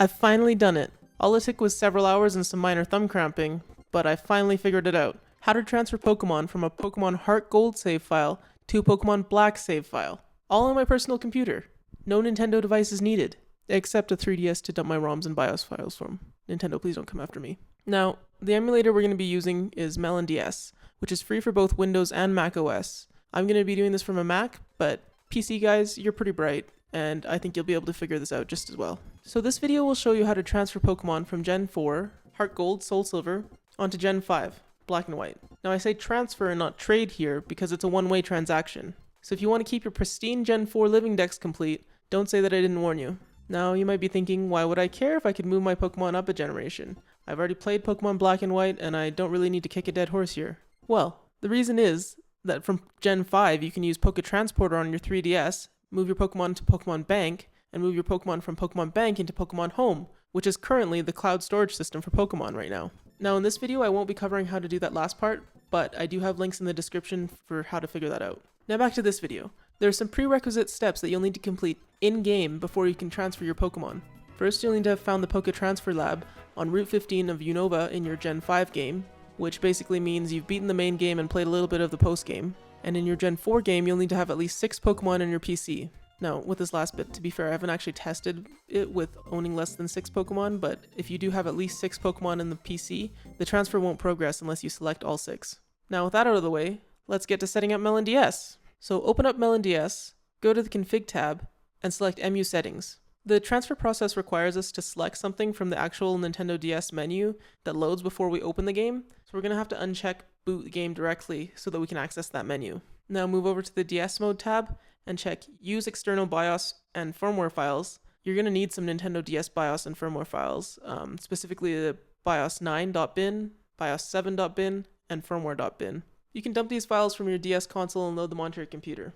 I've finally done it. All it took was several hours and some minor thumb cramping, but I finally figured it out. How to transfer Pokemon from a Pokemon HeartGold save file to a Pokemon Black save file. All on my personal computer. No Nintendo devices needed, except a 3DS to dump my ROMs and BIOS files from. Nintendo, please don't come after me. Now, the emulator we're going to be using is melonDS, which is free for both Windows and Mac OS. I'm going to be doing this from a Mac, but PC guys, you're pretty bright, and I think you'll be able to figure this out just as well. So this video will show you how to transfer Pokemon from Gen 4, HeartGold, SoulSilver, onto Gen 5, Black and White. Now I say transfer and not trade here because it's a one-way transaction. So if you want to keep your pristine Gen 4 living dex complete, don't say that I didn't warn you. Now you might be thinking, why would I care if I could move my Pokemon up a generation? I've already played Pokemon Black and White and I don't really need to kick a dead horse here. Well, the reason is that from Gen 5 you can use Poketransporter on your 3DS, move your Pokemon to Pokemon Bank, and move your Pokemon from Pokemon Bank into Pokemon Home, which is currently the cloud storage system for Pokemon right now. Now in this video I won't be covering how to do that last part, but I do have links in the description for how to figure that out. Now back to this video. There are some prerequisite steps that you'll need to complete in-game before you can transfer your Pokemon. First, you'll need to have found the Poketransfer Lab on Route 15 of Unova in your Gen 5 game, which basically means you've beaten the main game and played a little bit of the post-game. And in your Gen 4 game, you'll need to have at least 6 Pokemon in your PC. Now, with this last bit, to be fair, I haven't actually tested it with owning less than 6 Pokemon, but if you do have at least 6 Pokemon in the PC, the transfer won't progress unless you select all 6. Now, with that out of the way, let's get to setting up melonDS. So open up melonDS, go to the Config tab, and select EMU Settings. The transfer process requires us to select something from the actual Nintendo DS menu that loads before we open the game, so we're going to have to uncheck boot the game directly so that we can access that menu. Now move over to the DS Mode tab and check Use External BIOS and Firmware Files. You're going to need some Nintendo DS BIOS and firmware files, specifically the BIOS9.bin, BIOS7.bin, and firmware.bin. You can dump these files from your DS console and load them onto your computer.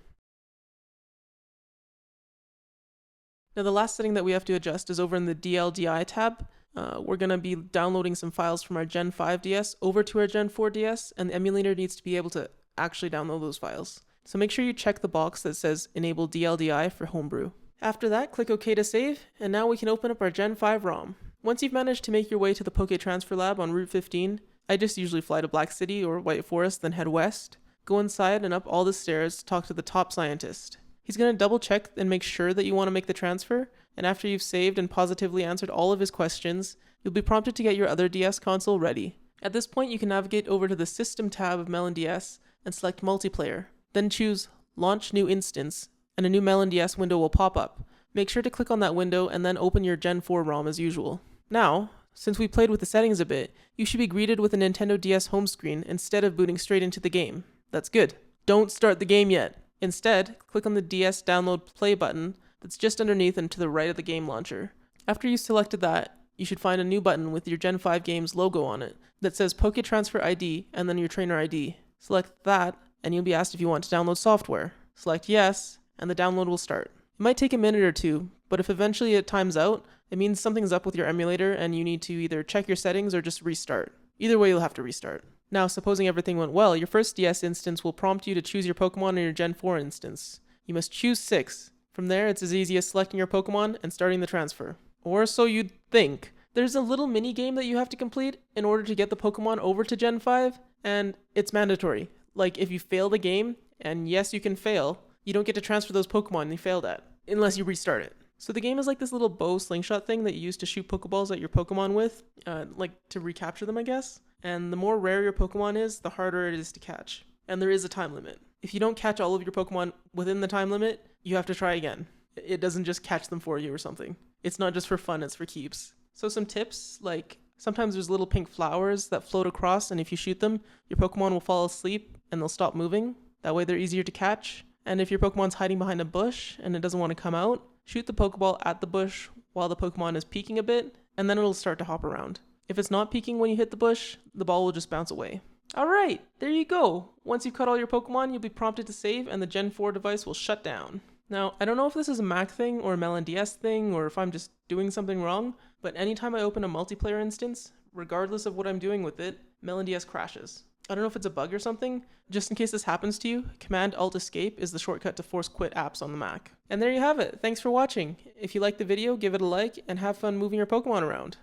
Now the last setting that we have to adjust is over in the DLDI tab. We're going to be downloading some files from our Gen 5 DS over to our Gen 4 DS, and the emulator needs to be able to actually download those files. So make sure you check the box that says Enable DLDI for Homebrew. After that, click OK to save, and now we can open up our Gen 5 ROM. Once you've managed to make your way to the Poketransfer Lab on Route 15, I just usually fly to Black City or White Forest, then head west, go inside and up all the stairs to talk to the top scientist. He's going to double check and make sure that you want to make the transfer, and after you've saved and positively answered all of his questions, you'll be prompted to get your other DS console ready. At this point, you can navigate over to the System tab of melonDS and select Multiplayer. Then choose Launch New Instance, and a new melonDS window will pop up. Make sure to click on that window and then open your Gen 4 ROM as usual. Now, since we played with the settings a bit, you should be greeted with a Nintendo DS home screen instead of booting straight into the game. That's good. Don't start the game yet. Instead, click on the DS Download Play button that's just underneath and to the right of the game launcher. After you've selected that, you should find a new button with your Gen 5 game's logo on it that says Poketransfer ID and then your trainer ID. Select that, and you'll be asked if you want to download software. Select yes, and the download will start. It might take a minute or two, but if eventually it times out, it means something's up with your emulator and you need to either check your settings or just restart. Either way, you'll have to restart. Now, supposing everything went well, your first DS instance will prompt you to choose your Pokemon in your Gen 4 instance. You must choose 6. From there, it's as easy as selecting your Pokemon and starting the transfer. Or so you'd think. There's a little mini-game that you have to complete in order to get the Pokemon over to Gen 5, and it's mandatory. Like, if you fail the game, and yes, you can fail, you don't get to transfer those Pokemon you failed at, unless you restart it. So the game is like this little bow slingshot thing that you use to shoot Pokeballs at your Pokemon with, like to recapture them, I guess. And the more rare your Pokemon is, the harder it is to catch. And there is a time limit. If you don't catch all of your Pokemon within the time limit, you have to try again. It doesn't just catch them for you or something. It's not just for fun, it's for keeps. So some tips, like sometimes there's little pink flowers that float across, and if you shoot them, your Pokemon will fall asleep and they'll stop moving. That way they're easier to catch. And if your Pokemon's hiding behind a bush and it doesn't want to come out, shoot the Pokeball at the bush while the Pokemon is peeking a bit, and then it'll start to hop around. If it's not peeking when you hit the bush, the ball will just bounce away. Alright, there you go. Once you've caught all your Pokemon, you'll be prompted to save and the Gen 4 device will shut down. Now, I don't know if this is a Mac thing or a melonDS thing or if I'm just doing something wrong, but anytime I open a multiplayer instance, regardless of what I'm doing with it, melonDS crashes. I don't know if it's a bug or something. Just in case this happens to you, Command-Alt-Escape is the shortcut to force quit apps on the Mac. And there you have it. Thanks for watching. If you liked the video, give it a like and have fun moving your Pokemon around.